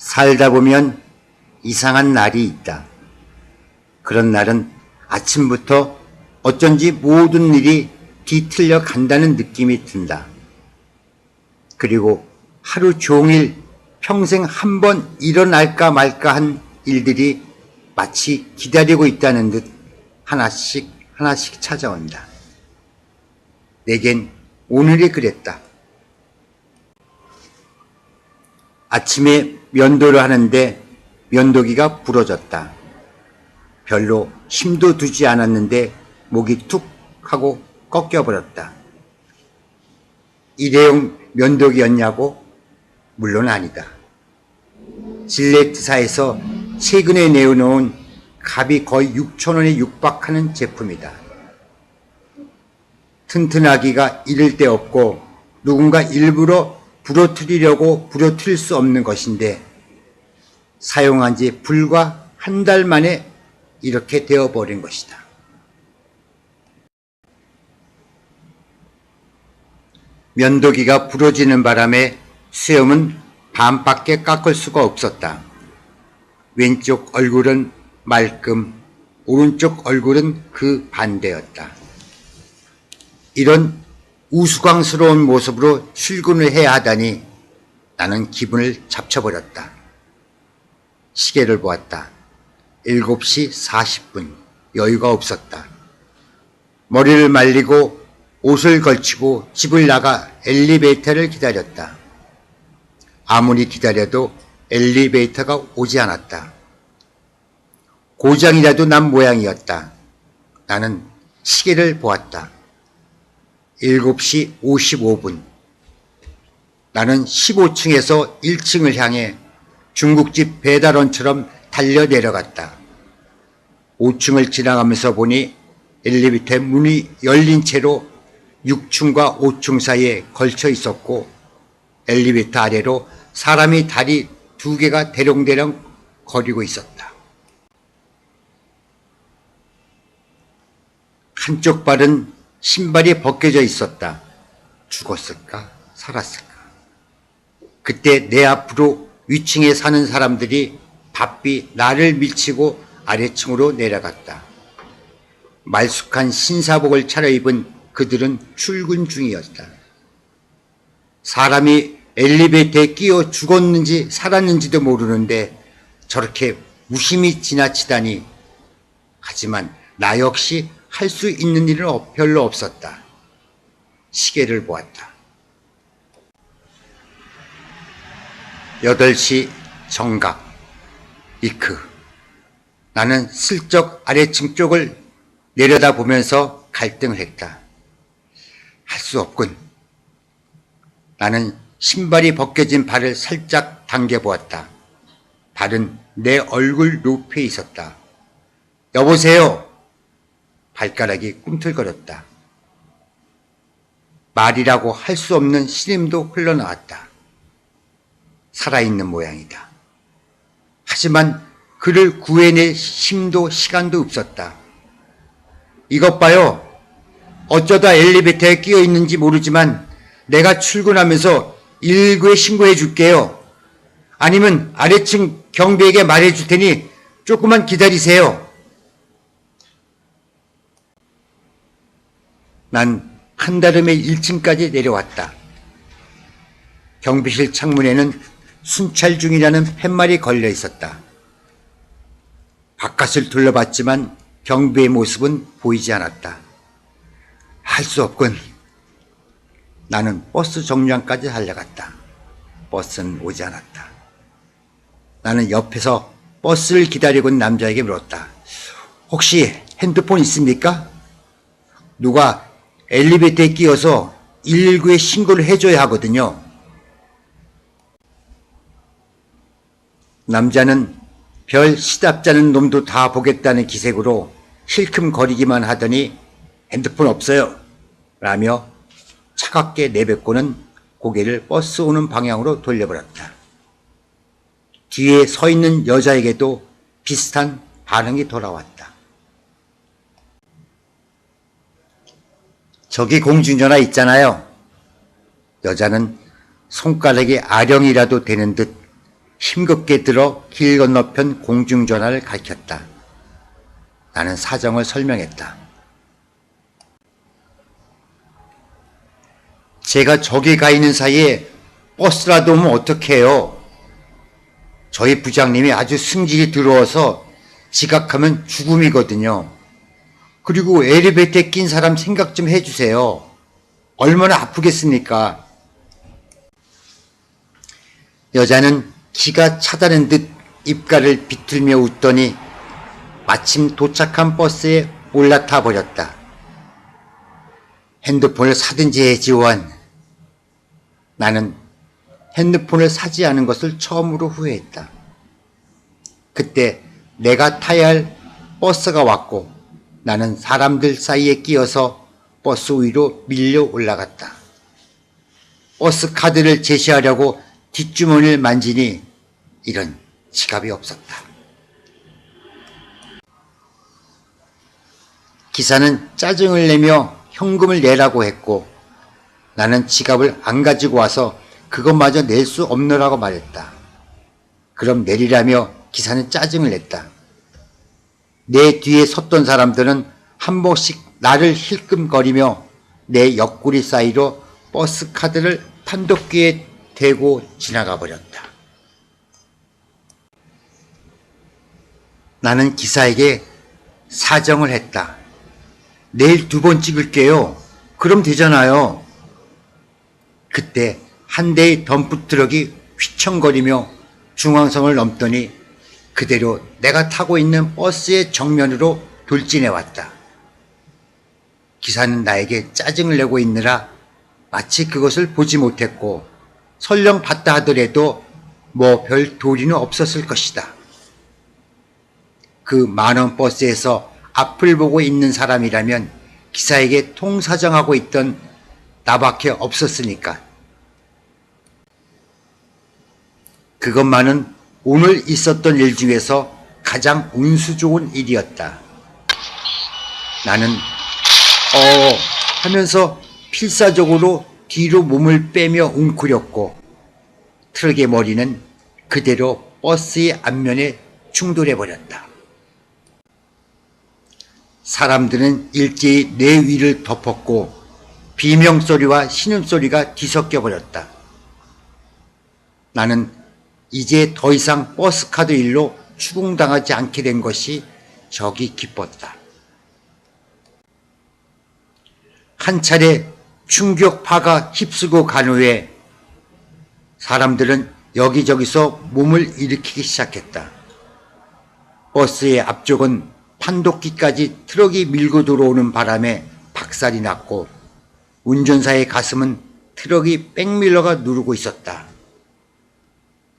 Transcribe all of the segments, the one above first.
살다 보면 이상한 날이 있다. 그런 날은 아침부터 어쩐지 모든 일이 뒤틀려 간다는 느낌이 든다. 그리고 하루 종일 평생 한 번 일어날까 말까 한 일들이 마치 기다리고 있다는 듯 하나씩 하나씩 찾아온다. 내겐 오늘이 그랬다. 아침에 면도를 하는데 면도기가 부러졌다. 별로 힘도 두지 않았는데 목이 툭 하고 꺾여버렸다. 일회용 면도기였냐고? 물론 아니다. 질레트사에서 최근에 내어놓은 값이 거의 6,000원에 육박하는 제품이다. 튼튼하기가 이를 데 없고 누군가 일부러 부러뜨리려고 부러뜨릴 수 없는 것인데 사용한 지 불과 한 달 만에 이렇게 되어버린 것이다. 면도기가 부러지는 바람에 수염은 반밖에 깎을 수가 없었다. 왼쪽 얼굴은 말끔, 오른쪽 얼굴은 그 반대였다. 이런 우스꽝스러운 모습으로 출근을 해야 하다니 나는 기분을 잡쳐버렸다. 시계를 보았다. 7시 40분. 여유가 없었다. 머리를 말리고 옷을 걸치고 집을 나가 엘리베이터를 기다렸다. 아무리 기다려도 엘리베이터가 오지 않았다. 고장이라도 난 모양이었다. 나는 시계를 보았다. 7시 55분. 나는 15층에서 1층을 향해 중국집 배달원처럼 달려 내려갔다. 5층을 지나가면서 보니 엘리베이터 문이 열린 채로 6층과 5층 사이에 걸쳐 있었고 엘리베이터 아래로 사람이 다리 2개가 대롱대롱 거리고 있었다. 한쪽 발은 신발이 벗겨져 있었다. 죽었을까? 살았을까? 그때 내 앞으로 위층에 사는 사람들이 바삐 나를 밀치고 아래층으로 내려갔다. 말쑥한 신사복을 차려입은 그들은 출근 중이었다. 사람이 엘리베이터에 끼어 죽었는지 살았는지도 모르는데 저렇게 무심히 지나치다니. 하지만 나 역시 할 수 있는 일은 별로 없었다. 시계를 보았다. 8시 정각. 이크. 나는 슬쩍 아래층 쪽을 내려다보면서 갈등을 했다. 할 수 없군. 나는 신발이 벗겨진 발을 살짝 당겨보았다. 발은 내 얼굴 높이에 있었다. 여보세요. 발가락이 꿈틀거렸다. 말이라고 할 수 없는 신음도 흘러나왔다. 살아있는 모양이다. 하지만 그를 구해낼 힘도 시간도 없었다. 이것 봐요. 어쩌다 엘리베이터에 끼어 있는지 모르지만 내가 출근하면서 119에 신고해 줄게요. 아니면 아래층 경비에게 말해 줄 테니 조금만 기다리세요. 난 한달음에 1층까지 내려왔다. 경비실 창문에는 순찰 중이라는 팻말이 걸려 있었다. 바깥을 둘러봤지만 경비의 모습은 보이지 않았다. 할 수 없군. 나는 버스 정류장까지 달려갔다. 버스는 오지 않았다. 나는 옆에서 버스를 기다리고 있는 남자에게 물었다. 혹시 핸드폰 있습니까? 누가 엘리베이터에 끼어서 119에 신고를 해줘야 하거든요. 남자는 별 시답잖은 놈도 다 보겠다는 기색으로 힐끔거리기만 하더니 핸드폰 없어요 라며 차갑게 내뱉고는 고개를 버스 오는 방향으로 돌려버렸다. 뒤에 서 있는 여자에게도 비슷한 반응이 돌아왔다. 저기 공중전화 있잖아요. 여자는 손가락이 아령이라도 되는 듯 힘겹게 들어 길 건너편 공중전화를 가리켰다. 나는 사정을 설명했다. 제가 저기 가 있는 사이에 버스라도 오면 어떡해요? 저희 부장님이 아주 승질이 들어와서 지각하면 죽음이거든요. 그리고 엘리베이터에 낀 사람 생각 좀 해주세요. 얼마나 아프겠습니까? 여자는 기가 차다는 듯 입가를 비틀며 웃더니 마침 도착한 버스에 올라타 버렸다. 핸드폰을 사든지 해야지 원. 나는 핸드폰을 사지 않은 것을 처음으로 후회했다. 그때 내가 타야 할 버스가 왔고 나는 사람들 사이에 끼어서 버스 위로 밀려 올라갔다. 버스 카드를 제시하려고 뒷주머니를 만지니 이런 지갑이 없었다. 기사는 짜증을 내며 현금을 내라고 했고 나는 지갑을 안 가지고 와서 그것마저 낼 수 없노라고 말했다. 그럼 내리라며 기사는 짜증을 냈다. 내 뒤에 섰던 사람들은 한 번씩 나를 힐끔거리며 내 옆구리 사이로 버스 카드를 판독기에 대고 지나가 버렸다. 나는 기사에게 사정을 했다. 내일 2번 찍을게요. 그럼 되잖아요. 그때 한 대의 덤프트럭이 휘청거리며 중앙선을 넘더니 그대로 내가 타고 있는 버스의 정면으로 돌진해 왔다. 기사는 나에게 짜증을 내고 있느라 마치 그것을 보지 못했고 설령 봤다 하더라도 뭐 별 도리는 없었을 것이다. 그 만원 버스에서 앞을 보고 있는 사람이라면 기사에게 통사정하고 있던 나밖에 없었으니까. 그것만은 오늘 있었던 일 중에서 가장 운수 좋은 일이었다. 나는 하면서 필사적으로 뒤로 몸을 빼며 웅크렸고 트럭의 머리는 그대로 버스의 앞면에 충돌해버렸다. 사람들은 일제히 내 위를 덮었고 비명소리와 신음소리가 뒤섞여 버렸다. 나는 이제 더 이상 버스카드 일로 추궁당하지 않게 된 것이 적이 기뻤다. 한 차례 충격파가 휩쓰고 간 후에 사람들은 여기저기서 몸을 일으키기 시작했다. 버스의 앞쪽은 판독기까지 트럭이 밀고 들어오는 바람에 박살이 났고 운전사의 가슴은 트럭이 백밀러가 누르고 있었다.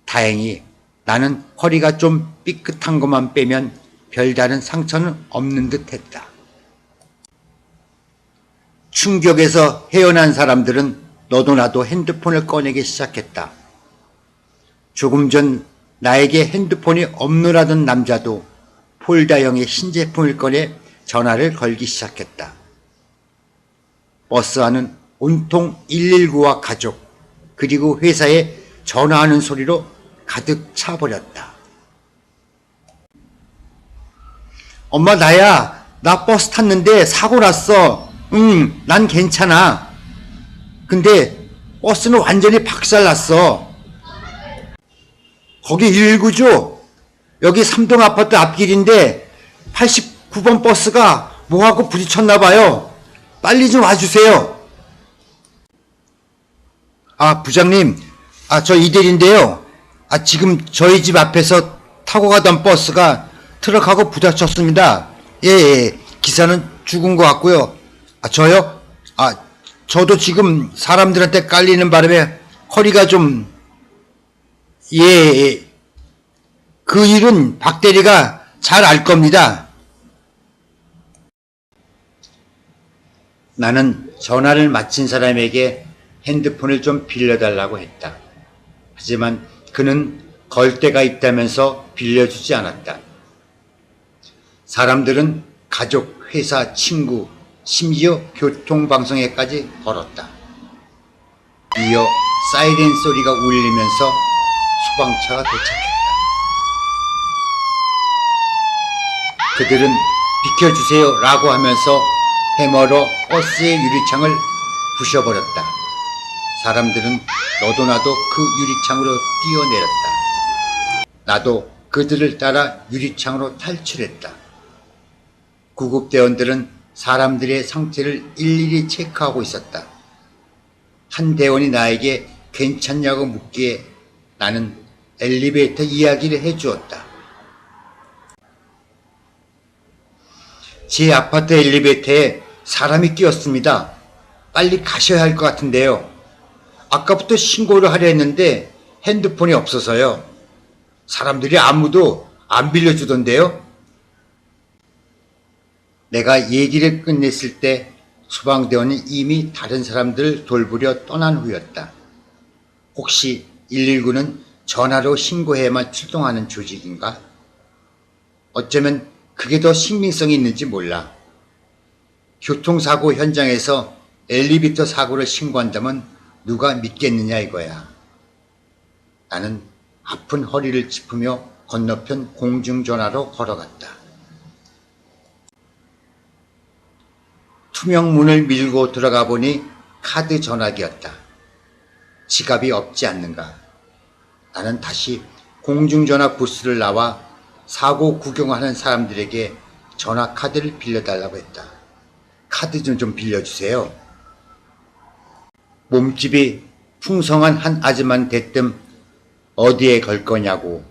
다행히 나는 허리가 좀 삐끗한 것만 빼면 별다른 상처는 없는 듯 했다. 충격에서 헤어난 사람들은 너도 나도 핸드폰을 꺼내기 시작했다. 조금 전 나에게 핸드폰이 없노라던 남자도 폴다형의 신제품을 꺼내 전화를 걸기 시작했다. 버스 안은 온통 119와 가족 그리고 회사에 전화하는 소리로 가득 차버렸다. 엄마 나야. 나 버스 탔는데 사고 났어. 난 괜찮아. 근데 버스는 완전히 박살났어. 거기 119죠? 여기 삼동 아파트 앞길인데 89번 버스가 뭐하고 부딪혔나 봐요. 빨리 좀 와주세요. 아, 부장님. 저 이대리인데요. 지금 저희 집 앞에서 타고 가던 버스가 트럭하고 부딪혔습니다. 예. 기사는 죽은 것 같고요. 저요? 저도 지금 사람들한테 깔리는 바람에 허리가 좀, 예. 그 일은 박 대리가 잘 알 겁니다. 나는 전화를 마친 사람에게 핸드폰을 좀 빌려달라고 했다. 하지만 그는 걸 데가 있다면서 빌려주지 않았다. 사람들은 가족, 회사, 친구, 심지어 교통방송에까지 걸었다. 이어 사이렌 소리가 울리면서 소방차가 도착했다. 그들은 비켜주세요 라고 하면서 해머로 버스의 유리창을 부셔버렸다. 사람들은 너도 나도 그 유리창으로 뛰어내렸다. 나도 그들을 따라 유리창으로 탈출했다. 구급대원들은 사람들의 상태를 일일이 체크하고 있었다. 한 대원이 나에게 괜찮냐고 묻기에 나는 엘리베이터 이야기를 해주었다. 제 아파트 엘리베이터에 사람이 끼었습니다. 빨리 가셔야 할 것 같은데요. 아까부터 신고를 하려 했는데 핸드폰이 없어서요. 사람들이 아무도 안 빌려주던데요. 내가 얘기를 끝냈을 때 소방대원은 이미 다른 사람들을 돌보려 떠난 후였다. 혹시 119는 전화로 신고해야만 출동하는 조직인가? 어쩌면 그게 더 신빙성이 있는지 몰라. 교통사고 현장에서 엘리베이터 사고를 신고한다면 누가 믿겠느냐 이거야. 나는 아픈 허리를 짚으며 건너편 공중전화로 걸어갔다. 투명 문을 밀고 들어가 보니 카드 전화기였다. 지갑이 없지 않는가. 나는 다시 공중전화 부스를 나와 사고 구경하는 사람들에게 전화 카드를 빌려달라고 했다. 카드 좀 빌려주세요. 몸집이 풍성한 한 아줌마는 대뜸 어디에 걸 거냐고,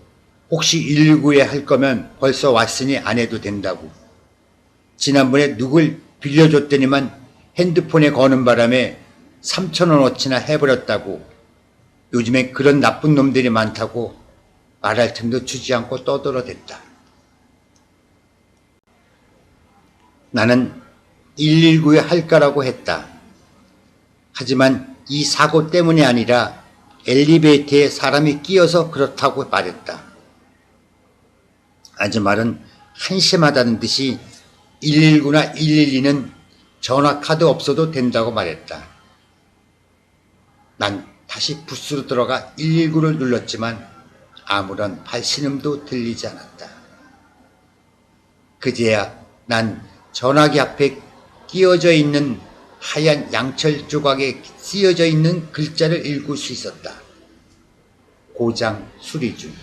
혹시 119에 할 거면 벌써 왔으니 안 해도 된다고. 지난번에 누굴 빌려줬더니만 핸드폰에 거는 바람에 3,000원어치나 해버렸다고. 요즘엔 그런 나쁜 놈들이 많다고 말할 틈도 주지 않고 떠들어댔다. 나는 119에 할까라고 했다. 하지만 이 사고 때문이 아니라 엘리베이터에 사람이 끼어서 그렇다고 말했다. 아줌마는 한심하다는 듯이 119나 112는 전화카드 없어도 된다고 말했다. 난 다시 부스로 들어가 119를 눌렀지만 아무런 발신음도 들리지 않았다. 그제야 난 전화기 앞에 끼어져 있는 하얀 양철 조각에 쓰여져 있는 글자를 읽을 수 있었다. 고장 수리 중.